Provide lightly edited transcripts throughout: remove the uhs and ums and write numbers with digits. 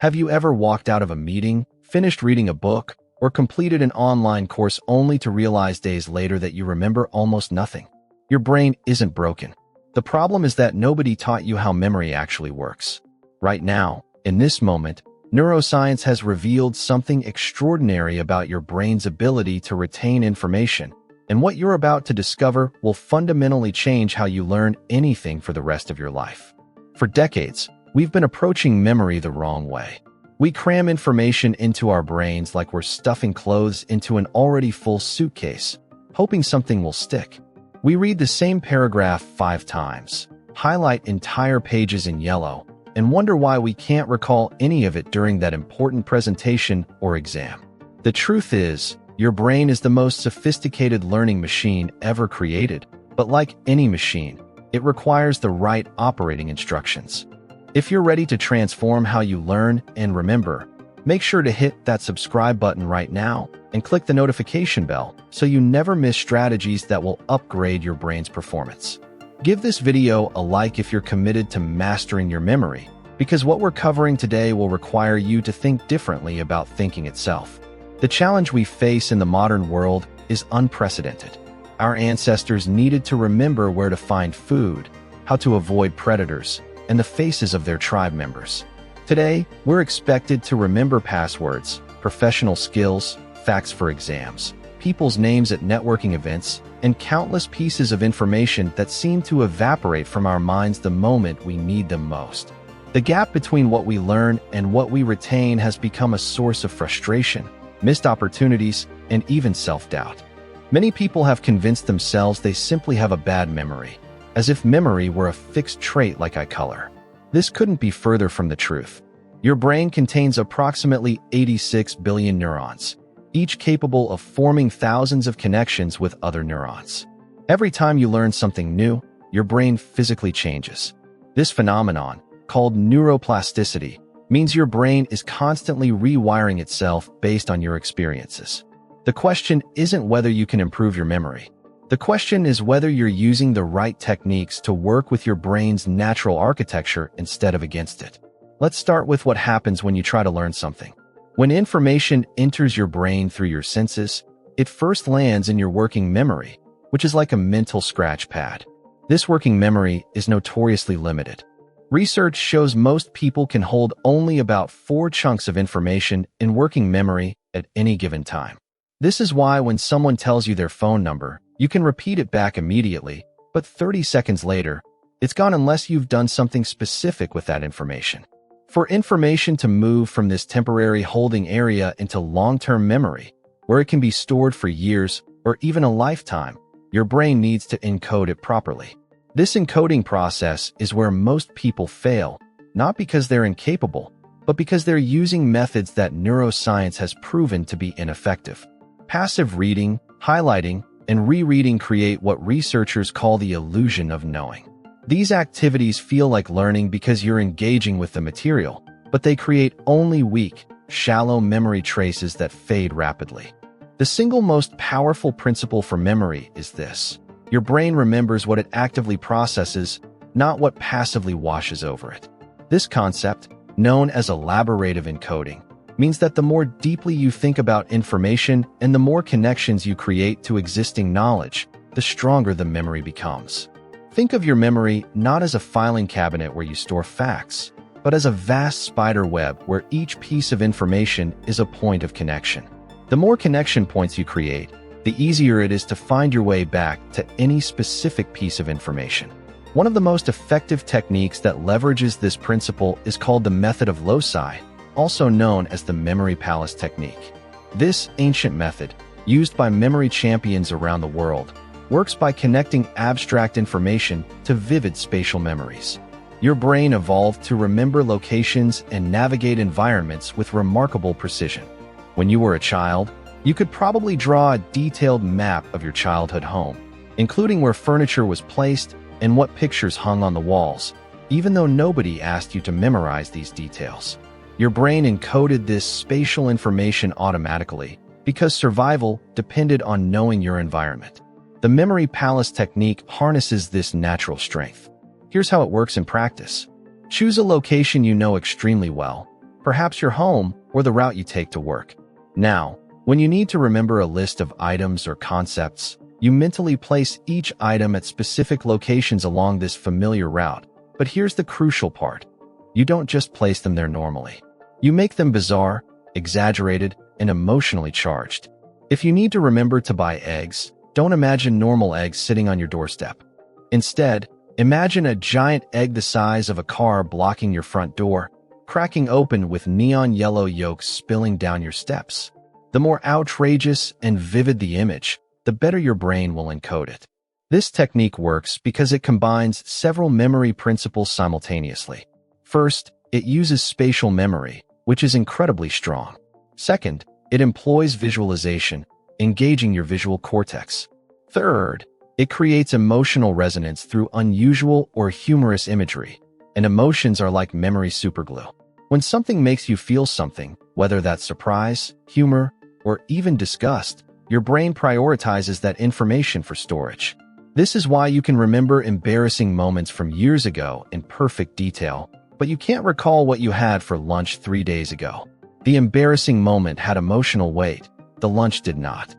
Have you ever walked out of a meeting, finished reading a book, or completed an online course only to realize days later that you remember almost nothing? Your brain isn't broken. The problem is that nobody taught you how memory actually works. Right now, in this moment, neuroscience has revealed something extraordinary about your brain's ability to retain information, and what you're about to discover will fundamentally change how you learn anything for the rest of your life. For decades, we've been approaching memory the wrong way. We cram information into our brains like we're stuffing clothes into an already full suitcase, hoping something will stick. We read the same paragraph 5 times, highlight entire pages in yellow, and wonder why we can't recall any of it during that important presentation or exam. The truth is, your brain is the most sophisticated learning machine ever created, but like any machine, it requires the right operating instructions. If you're ready to transform how you learn and remember, make sure to hit that subscribe button right now and click the notification bell so you never miss strategies that will upgrade your brain's performance. Give this video a like if you're committed to mastering your memory, because what we're covering today will require you to think differently about thinking itself. The challenge we face in the modern world is unprecedented. Our ancestors needed to remember where to find food, how to avoid predators, and the faces of their tribe members. Today, we're expected to remember passwords, professional skills, facts for exams, people's names at networking events, and countless pieces of information that seem to evaporate from our minds the moment we need them most. The gap between what we learn and what we retain has become a source of frustration, missed opportunities, and even self-doubt. Many people have convinced themselves they simply have a bad memory, as if memory were a fixed trait like eye color. This couldn't be further from the truth. Your brain contains approximately 86 billion neurons, each capable of forming thousands of connections with other neurons. Every time you learn something new, your brain physically changes. This phenomenon, called neuroplasticity, means your brain is constantly rewiring itself based on your experiences. The question isn't whether you can improve your memory. The question is whether you're using the right techniques to work with your brain's natural architecture instead of against it. Let's start with what happens when you try to learn something. When information enters your brain through your senses, it first lands in your working memory, which is like a mental scratch pad. This working memory is notoriously limited. Research shows most people can hold only about 4 chunks of information in working memory at any given time. This is why when someone tells you their phone number, you can repeat it back immediately, but 30 seconds later, it's gone unless you've done something specific with that information. For information to move from this temporary holding area into long-term memory, where it can be stored for years or even a lifetime, your brain needs to encode it properly. This encoding process is where most people fail, not because they're incapable, but because they're using methods that neuroscience has proven to be ineffective. Passive reading, highlighting, and rereading create what researchers call the illusion of knowing. These activities feel like learning because you're engaging with the material, but they create only weak, shallow memory traces that fade rapidly. The single most powerful principle for memory is this: your brain remembers what it actively processes, not what passively washes over it. This concept, known as elaborative encoding, means that the more deeply you think about information and the more connections you create to existing knowledge, the stronger the memory becomes. Think of your memory not as a filing cabinet where you store facts, but as a vast spider web where each piece of information is a point of connection. The more connection points you create, the easier it is to find your way back to any specific piece of information. One of the most effective techniques that leverages this principle is called the method of loci, also known as the memory palace technique. This ancient method, used by memory champions around the world, works by connecting abstract information to vivid spatial memories. Your brain evolved to remember locations and navigate environments with remarkable precision. When you were a child, you could probably draw a detailed map of your childhood home, including where furniture was placed and what pictures hung on the walls, even though nobody asked you to memorize these details. Your brain encoded this spatial information automatically because survival depended on knowing your environment. The memory palace technique harnesses this natural strength. Here's how it works in practice. Choose a location you know extremely well, perhaps your home or the route you take to work. Now, when you need to remember a list of items or concepts, you mentally place each item at specific locations along this familiar route. But here's the crucial part. You don't just place them there normally. You make them bizarre, exaggerated, and emotionally charged. If you need to remember to buy eggs, don't imagine normal eggs sitting on your doorstep. Instead, imagine a giant egg the size of a car blocking your front door, cracking open with neon yellow yolks spilling down your steps. The more outrageous and vivid the image, the better your brain will encode it. This technique works because it combines several memory principles simultaneously. First, it uses spatial memory, which is incredibly strong. Second, it employs visualization, engaging your visual cortex. Third, it creates emotional resonance through unusual or humorous imagery, and emotions are like memory superglue. When something makes you feel something, whether that's surprise, humor, or even disgust, your brain prioritizes that information for storage. This is why you can remember embarrassing moments from years ago in perfect detail, but you can't recall what you had for lunch 3 days ago. The embarrassing moment had emotional weight, the lunch did not.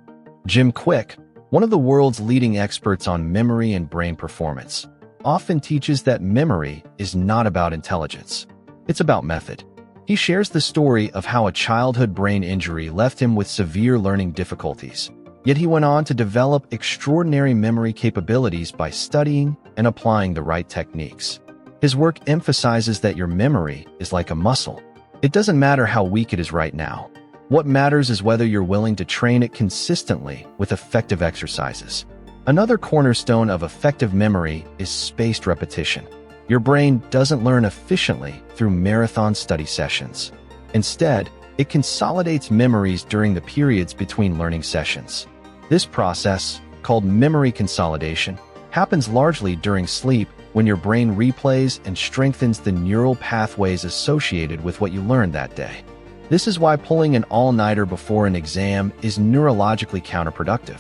Jim Quick, one of the world's leading experts on memory and brain performance, often teaches that memory is not about intelligence. It's about method. He shares the story of how a childhood brain injury left him with severe learning difficulties. Yet he went on to develop extraordinary memory capabilities by studying and applying the right techniques. His work emphasizes that your memory is like a muscle. It doesn't matter how weak it is right now. What matters is whether you're willing to train it consistently with effective exercises. Another cornerstone of effective memory is spaced repetition. Your brain doesn't learn efficiently through marathon study sessions. Instead, it consolidates memories during the periods between learning sessions. This process, called memory consolidation, happens largely during sleep when your brain replays and strengthens the neural pathways associated with what you learned that day. This is why pulling an all-nighter before an exam is neurologically counterproductive.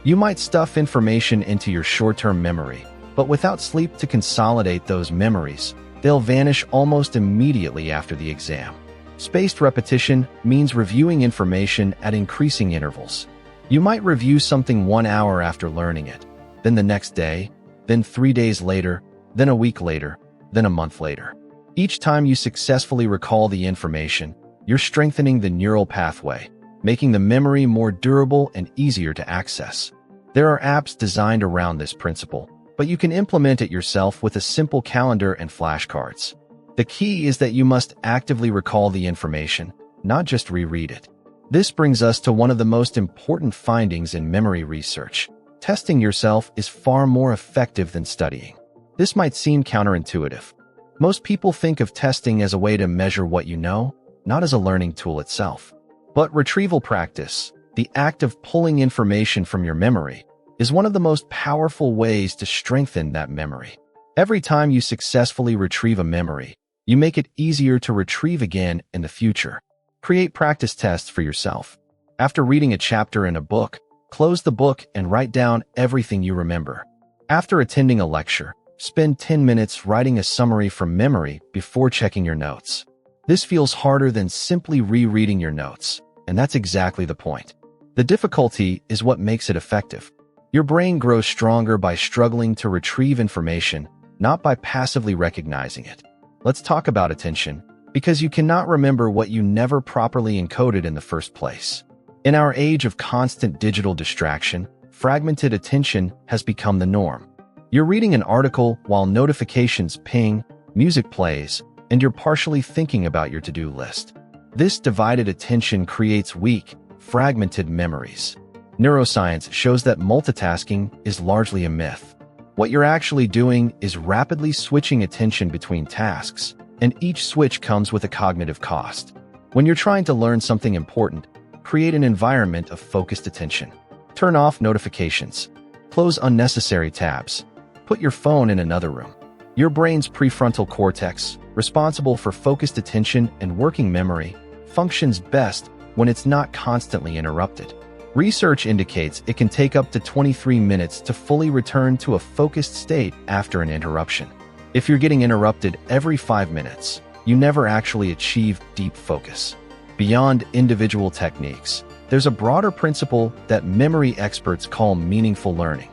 You might stuff information into your short-term memory, but without sleep to consolidate those memories, they'll vanish almost immediately after the exam. Spaced repetition means reviewing information at increasing intervals. You might review something 1 hour after learning it, then the next day, then 3 days later, then a week later, then a month later. Each time you successfully recall the information, you're strengthening the neural pathway, making the memory more durable and easier to access. There are apps designed around this principle, but you can implement it yourself with a simple calendar and flashcards. The key is that you must actively recall the information, not just reread it. This brings us to one of the most important findings in memory research. Testing yourself is far more effective than studying. This might seem counterintuitive. Most people think of testing as a way to measure what you know, not as a learning tool itself. But retrieval practice, the act of pulling information from your memory, is one of the most powerful ways to strengthen that memory. Every time you successfully retrieve a memory, you make it easier to retrieve again in the future. Create practice tests for yourself. After reading a chapter in a book, close the book and write down everything you remember. After attending a lecture, spend 10 minutes writing a summary from memory before checking your notes. This feels harder than simply rereading your notes, and that's exactly the point. The difficulty is what makes it effective. Your brain grows stronger by struggling to retrieve information, not by passively recognizing it. Let's talk about attention, because you cannot remember what you never properly encoded in the first place. In our age of constant digital distraction, fragmented attention has become the norm. You're reading an article while notifications ping, music plays, and you're partially thinking about your to-do list. This divided attention creates weak, fragmented memories. Neuroscience shows that multitasking is largely a myth. What you're actually doing is rapidly switching attention between tasks, and each switch comes with a cognitive cost. When you're trying to learn something important, create an environment of focused attention. Turn off notifications. Close unnecessary tabs. Put your phone in another room. Your brain's prefrontal cortex, responsible for focused attention and working memory, functions best when it's not constantly interrupted. Research indicates it can take up to 23 minutes to fully return to a focused state after an interruption. If you're getting interrupted every 5 minutes, you never actually achieve deep focus. Beyond individual techniques, there's a broader principle that memory experts call meaningful learning.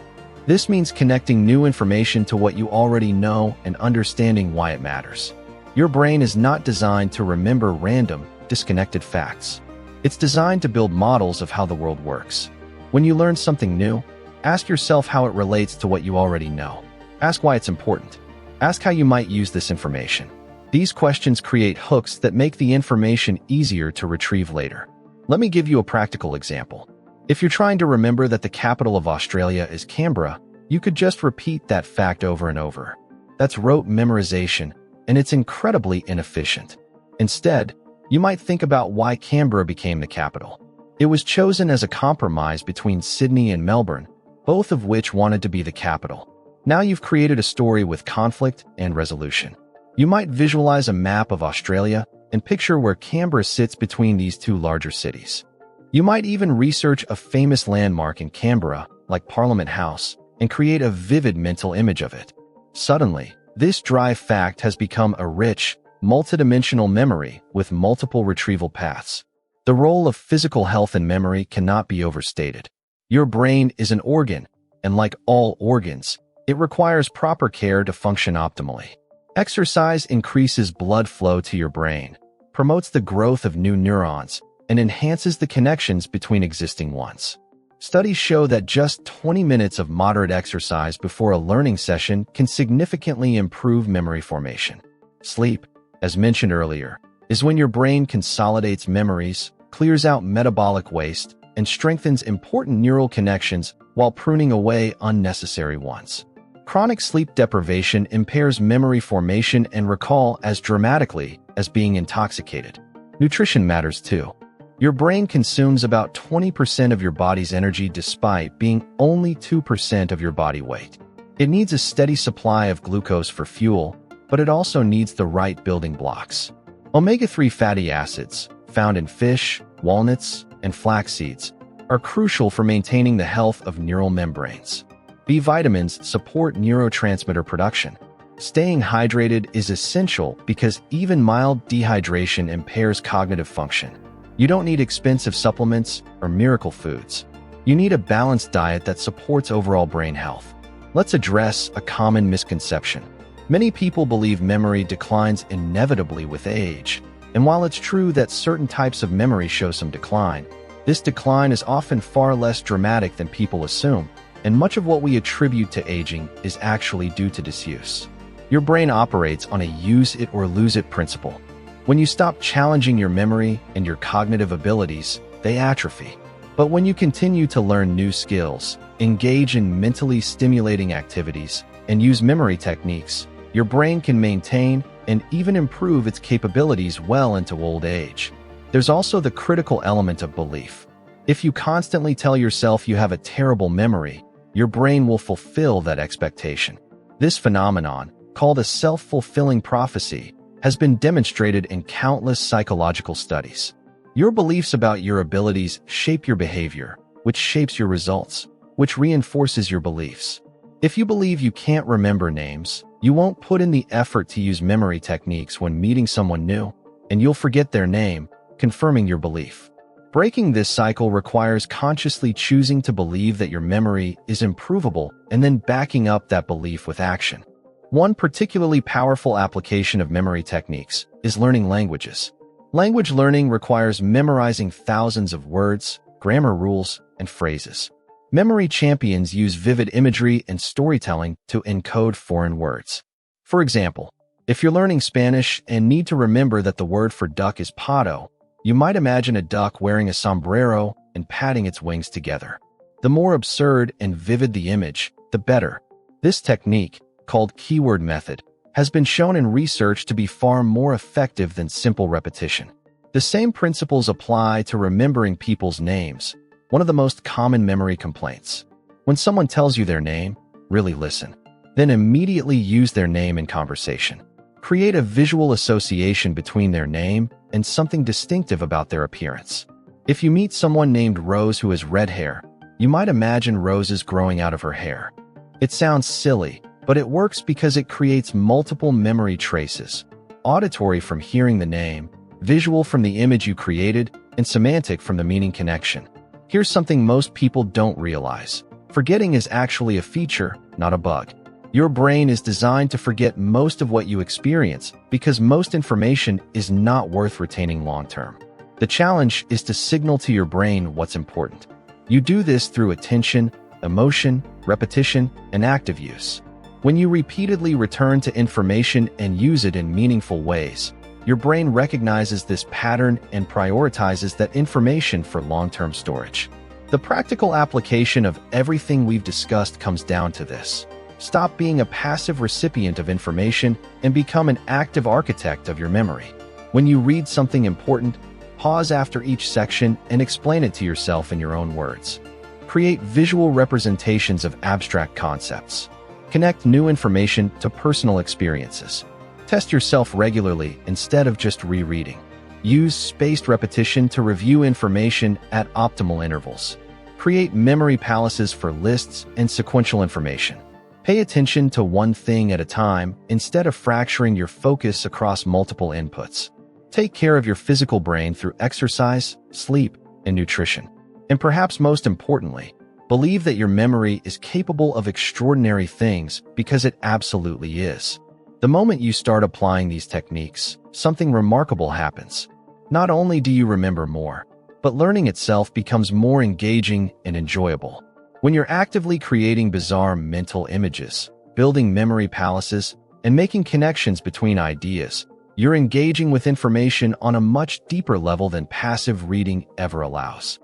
This means connecting new information to what you already know and understanding why it matters. Your brain is not designed to remember random, disconnected facts. It's designed to build models of how the world works. When you learn something new, ask yourself how it relates to what you already know. Ask why it's important. Ask how you might use this information. These questions create hooks that make the information easier to retrieve later. Let me give you a practical example. If you're trying to remember that the capital of Australia is Canberra, you could just repeat that fact over and over. That's rote memorization, and it's incredibly inefficient. Instead, you might think about why Canberra became the capital. It was chosen as a compromise between Sydney and Melbourne, both of which wanted to be the capital. Now you've created a story with conflict and resolution. You might visualize a map of Australia and picture where Canberra sits between these two larger cities. You might even research a famous landmark in Canberra, like Parliament House, and create a vivid mental image of it. Suddenly, this dry fact has become a rich, multidimensional memory with multiple retrieval paths. The role of physical health in memory cannot be overstated. Your brain is an organ, and like all organs, it requires proper care to function optimally. Exercise increases blood flow to your brain, promotes the growth of new neurons, and enhances the connections between existing ones. Studies show that just 20 minutes of moderate exercise before a learning session can significantly improve memory formation. Sleep, as mentioned earlier, is when your brain consolidates memories, clears out metabolic waste, and strengthens important neural connections while pruning away unnecessary ones. Chronic sleep deprivation impairs memory formation and recall as dramatically as being intoxicated. Nutrition matters too. Your brain consumes about 20% of your body's energy despite being only 2% of your body weight. It needs a steady supply of glucose for fuel, but it also needs the right building blocks. Omega-3 fatty acids, found in fish, walnuts, and flax seeds, are crucial for maintaining the health of neural membranes. B vitamins support neurotransmitter production. Staying hydrated is essential because even mild dehydration impairs cognitive function. You don't need expensive supplements or miracle foods. You need a balanced diet that supports overall brain health. Let's address a common misconception. Many people believe memory declines inevitably with age. And while it's true that certain types of memory show some decline, this decline is often far less dramatic than people assume, and much of what we attribute to aging is actually due to disuse. Your brain operates on a use-it-or-lose-it principle. When you stop challenging your memory and your cognitive abilities, they atrophy. But when you continue to learn new skills, engage in mentally stimulating activities, and use memory techniques, your brain can maintain and even improve its capabilities well into old age. There's also the critical element of belief. If you constantly tell yourself you have a terrible memory, your brain will fulfill that expectation. This phenomenon, called a self-fulfilling prophecy, has been demonstrated in countless psychological studies. Your beliefs about your abilities shape your behavior, which shapes your results, which reinforces your beliefs. If you believe you can't remember names, you won't put in the effort to use memory techniques when meeting someone new, and you'll forget their name, confirming your belief. Breaking this cycle requires consciously choosing to believe that your memory is improvable and then backing up that belief with action. One particularly powerful application of memory techniques is learning languages. Language learning requires memorizing thousands of words, grammar rules, and phrases. Memory champions use vivid imagery and storytelling to encode foreign words. For example, if you're learning Spanish and need to remember that the word for duck is pato, you might imagine a duck wearing a sombrero and patting its wings together. The more absurd and vivid the image, the better. This technique, called keyword method, has been shown in research to be far more effective than simple repetition. The same principles apply to remembering people's names, one of the most common memory complaints. When someone tells you their name, really listen. Then immediately use their name in conversation. Create a visual association between their name and something distinctive about their appearance. If you meet someone named Rose who has red hair, you might imagine roses growing out of her hair. It sounds silly, but it works because it creates multiple memory traces, auditory from hearing the name, visual from the image you created, and semantic from the meaning connection. Here's something most people don't realize. Forgetting is actually a feature, not a bug. Your brain is designed to forget most of what you experience because most information is not worth retaining long-term. The challenge is to signal to your brain what's important. You do this through attention, emotion, repetition, and active use. When you repeatedly return to information and use it in meaningful ways, your brain recognizes this pattern and prioritizes that information for long-term storage. The practical application of everything we've discussed comes down to this. Stop being a passive recipient of information and become an active architect of your memory. When you read something important, pause after each section and explain it to yourself in your own words. Create visual representations of abstract concepts. Connect new information to personal experiences. Test yourself regularly instead of just rereading. Use spaced repetition to review information at optimal intervals. Create memory palaces for lists and sequential information. Pay attention to one thing at a time instead of fracturing your focus across multiple inputs. Take care of your physical brain through exercise, sleep, and nutrition. And perhaps most importantly, believe that your memory is capable of extraordinary things because it absolutely is. The moment you start applying these techniques, something remarkable happens. Not only do you remember more, but learning itself becomes more engaging and enjoyable. When you're actively creating bizarre mental images, building memory palaces, and making connections between ideas, you're engaging with information on a much deeper level than passive reading ever allows.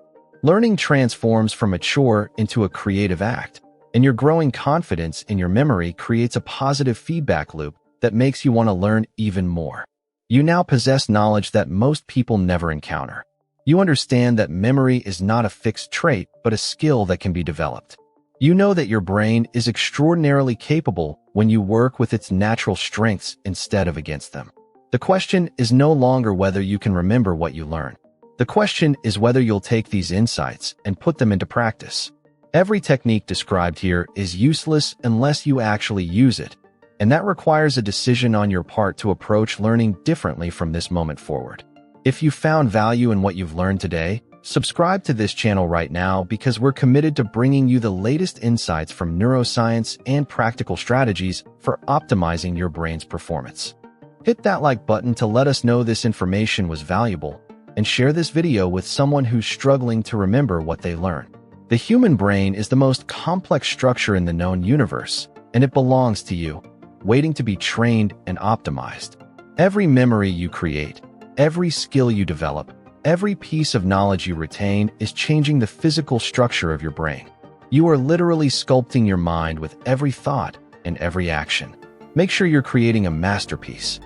Learning transforms from a chore into a creative act, and your growing confidence in your memory creates a positive feedback loop that makes you want to learn even more. You now possess knowledge that most people never encounter. You understand that memory is not a fixed trait, but a skill that can be developed. You know that your brain is extraordinarily capable when you work with its natural strengths instead of against them. The question is no longer whether you can remember what you learn. The question is whether you'll take these insights and put them into practice. Every technique described here is useless unless you actually use it, and that requires a decision on your part to approach learning differently from this moment forward. If you found value in what you've learned today, subscribe to this channel right now because we're committed to bringing you the latest insights from neuroscience and practical strategies for optimizing your brain's performance. Hit that like button to let us know this information was valuable, and share this video with someone who's struggling to remember what they learned. The human brain is the most complex structure in the known universe, and it belongs to you, waiting to be trained and optimized. Every memory you create, every skill you develop, every piece of knowledge you retain is changing the physical structure of your brain. You are literally sculpting your mind with every thought and every action. Make sure you're creating a masterpiece,